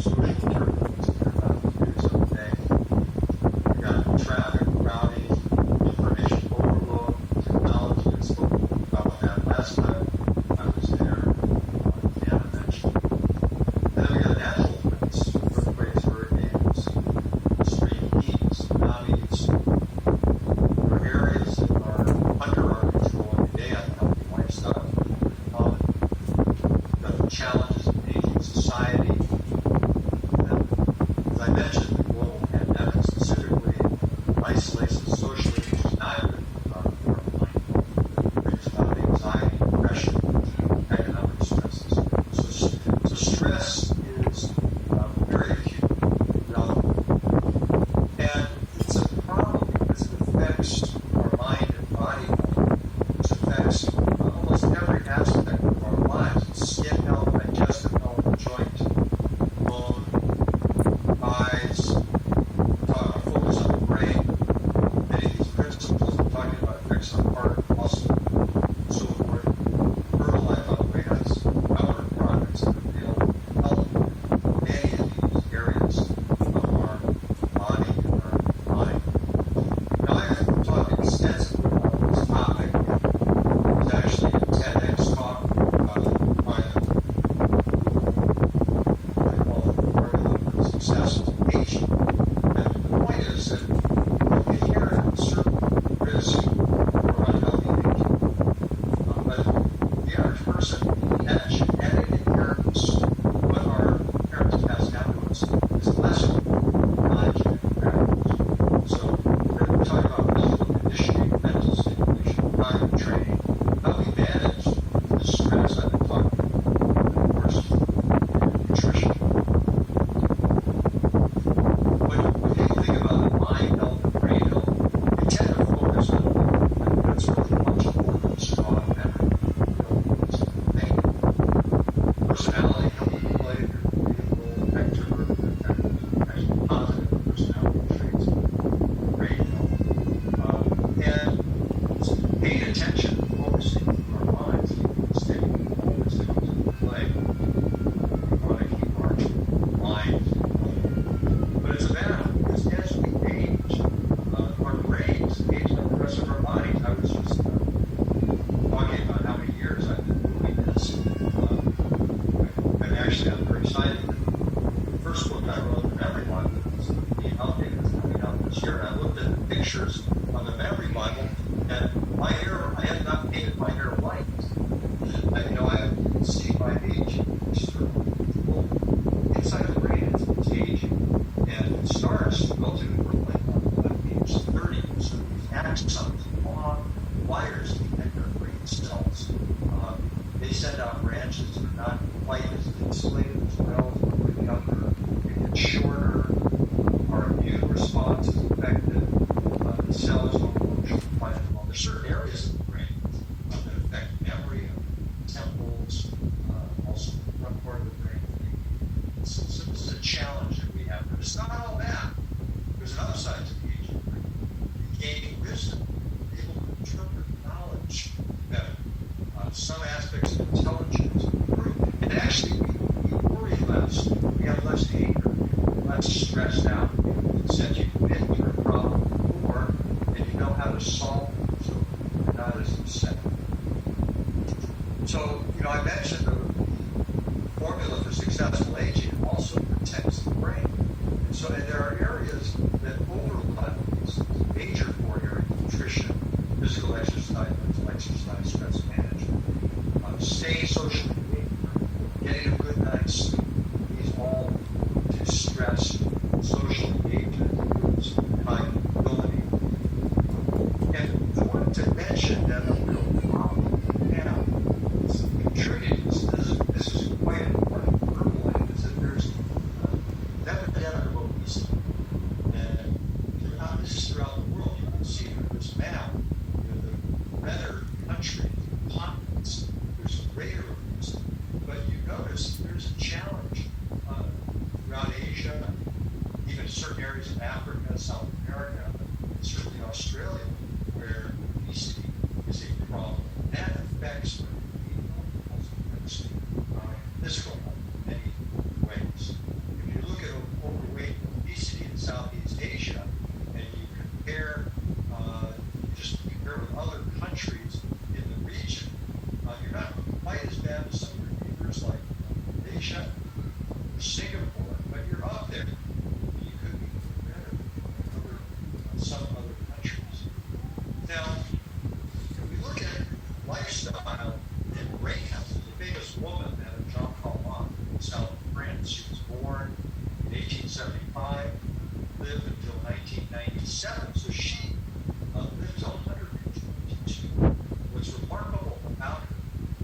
social turbulence that are about to do someday. We've got traffic, crowding, information overload, technology. I spoke about that last time I was there. Deanna mentioned. And then we got natural events, earthquakes, hurricanes, extreme heat, tsunamis. There are areas that are under our control every day. Unhealthy lifestyle, the challenges of aging society. And as I mentioned, the global pandemic specifically isolates us socially, which is not good for our mind. It brings about anxiety, depression, economic stresses. So stress is very acute throughout the world. And it's a problem because it affects our mind and body, which affects almost every aspect of our lives: skin health, digestive health, joint, bone, eyes. Focus on the brain. Many of these principles I'm talking about affects our heart, muscle, and so forth. Herbalife, by the way, has other products that will help many of these areas of our body and our mind. Now, I've talked extensively about this topic. It's actually a TEDx talk by the I call it the formula for successful aging. And the point is that we inherit a certain risk for unhealthy aging. But the average person has genetic inheritance. What our parents pass down to us is less than non-genetic factors. So we're talking about physical conditioning, mental stimulation, cognitive training, how we manage the stress I've been talking about, and of course, nutrition. When people think about the mind health and brain health, we tend to focus on that's really much more than strong memory, thinking. Personality health can play a role, extrovert, actually positive personality traits, brain health. And paying attention, focusing our minds, keeping steady, always comes into play. We want to keep our minds healthy. But it's a battle because as we age, our brains age like the rest of our bodies. I was just talking about how many years I've been doing this. I'm very excited. The first book I wrote, The Memory Bible, is being updated, is coming out this year. And I looked at the pictures on the Memory Bible, and my hair, I had not painted my hair white. I can see my age. Well, inside the brain, it's aging. And it starts relatively early, like age 30. So these axons, long wires that connect our brain cells, they send out branches that are not quite as insulated as well as when we're younger. They get shorter. Our immune response is affected. The cells don't function quite as well. There's certain areas of the brain that affect memory, temples, also the front part of the brain. So this is a challenge that we have. But it's not all bad. There's another side to the aging brain. Gaining wisdom, able to interpret knowledge better. Some aspects of intelligence improve. And actually, we worry less. We have less anger, less stressed out. Since you've been through a problem before, and you know how to solve it, so you're not as upset. So, I mentioned the formula for successful aging also protects the brain. And there are areas that overlap these major four areas: nutrition, physical exercise, mental exercise, stress management, staying socially engaged, getting a good night's sleep. These all reduce stress, social engagement, improves cognibility. And I wanted to mention that a real problem now is contributing. This is quite important for Herbalife, is that there's an epidemic of obesity. And this is throughout the world. You can see on this map, the redder countries, continents, there's greater obesity. But you notice there's a challenge throughout Asia, even certain areas of Africa, South America, and certainly Australia, where obesity is a problem. That affects physical health in many ways. Singapore, but you're up there. You could be better in some other countries. Now, if we look at lifestyle in brain health, the famous woman, Madame Jean Calment, in south of France, she was born in 1875, lived until 1997, so she lived to 122. What's remarkable about her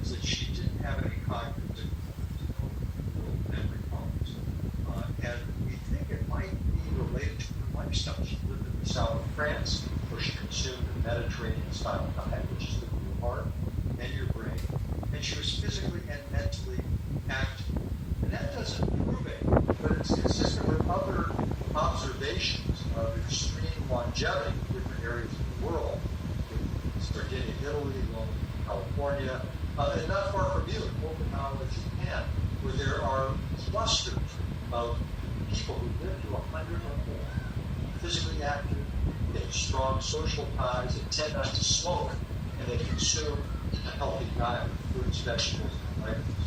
is that she didn't have any cognitive difficulties, no memory problems. And we think it might be related to her lifestyle. She lived in the south of France, where she consumed a Mediterranean-style diet, which is good for your heart and your brain. And she was physically and mentally active. And that doesn't prove it, but it's consistent with other observations of extreme longevity in different areas of the world. Sardinia, Italy, California, and not far from you, in Okinawa, Japan, where there are clusters of people who live to 100 or more, physically active, they have strong social ties, they tend not to smoke, and they consume a healthy diet of fruits, vegetables, and legumes.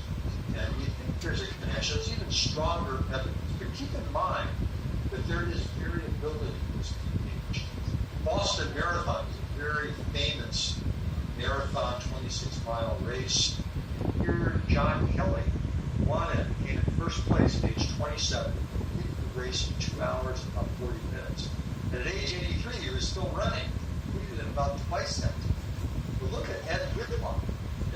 And we think there's a connection. There's even stronger evidence. But keep in mind that there is variability in this age. Boston Marathon is a very famous marathon 26-mile race. Here, John Kelly won it, came in first place at age 27, completed the race in 2 hours and about 40 minutes. And at age 83, he was still running, completed in about twice that time. But look at Ed Whitlock.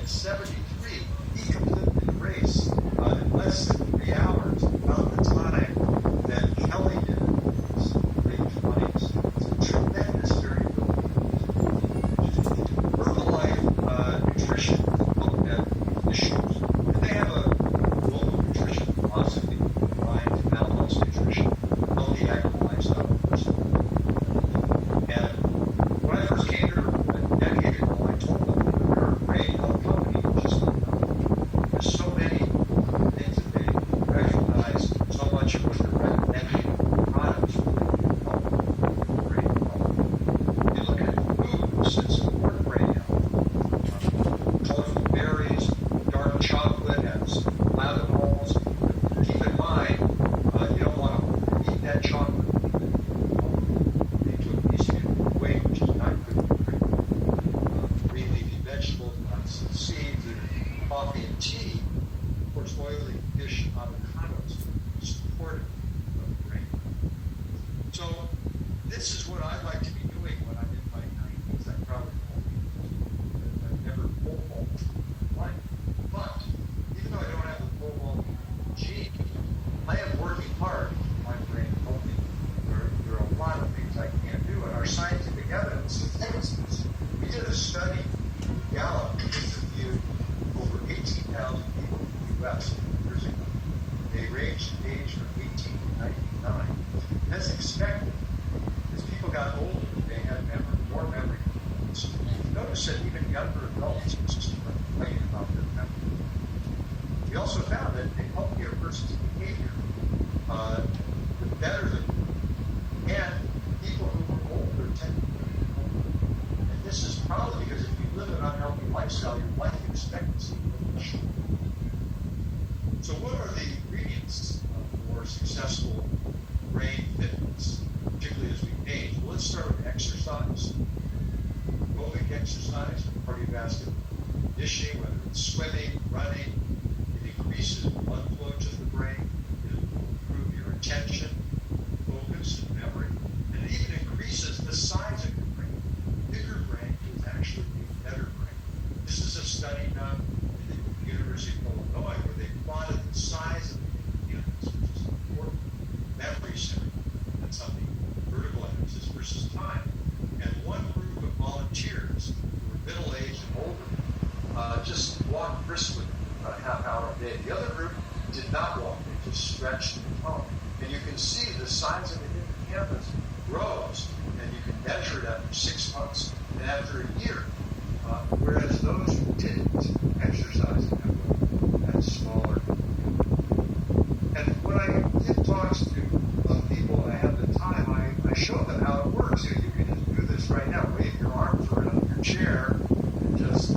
At 73, he completed the race in less than 3 hours, about the time that Kelly did in his late 20s. It's a tremendous variability. Herbalife Nutrition looked at issues. And they have a global nutrition philosophy that combines balanced nutrition, healthy active lifestyle. And when I first came here a decade ago, I told them that they're a great health company, just like that. There's so many things that they recognize, so much of what they're recommending products really help brain health. You look at foods that support brain health. Colorful berries, dark chocolate has flavonols. Keep in mind, you don't want to eat that chocolate. They took these weight, which is not good for brain. Green leafy vegetables, nuts and seeds, and coffee and tea. Of course, oily fish, avocados, supportive of brain. So this is what I'd like to be doing when I'm in my 90s. I probably won't. I've never pole vaulted in my life. But even though I don't have the pole vaulting gene, I am working hard to keep my brain healthy. There are a lot of things I can't do, and our scientific evidence supports this. We did a study in Gallup, we interviewed over 18,000 people in the U.S. years ago. They ranged in age from 18 to 99. As expected, as people got older, they had more memory problems. Notice that even younger adults were complaining about their memory. We also found that a healthier person's behavior, the better the and people who were older tend to be older. And this is probably because if you live an unhealthy lifestyle, your life expectancy will be short. So what are the ingredients for successful brain fitness, particularly as we age? Well, let's start with exercise. Aerobic exercise, cardiovascular conditioning, whether it's swimming, running, it increases blood flow to the brain, it will improve your attention, focus, and memory, and it even increases the size of your brain. Bigger brain is actually a better brain. This is a study done at the University of Illinois where they plotted the size of the units, which is an important memory center. That's on the vertical axis versus time. And one group of volunteers who were middle-aged and older just walked briskly about a half hour a day. The other group did not walk. They just stretched and toned. And you can see the size of the hippocampus grows, and you can measure it after 6 months and after a year. Whereas those who didn't exercise had smaller. And when I give talks to people and I have the time, I show them how it works. You can just do this right now. Wave your arms around your chair and just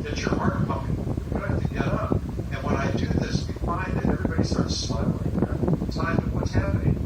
get your heart pumping. You don't have to get up. And when I do this, we find that everybody everybody starts smiling at the time of what's happening.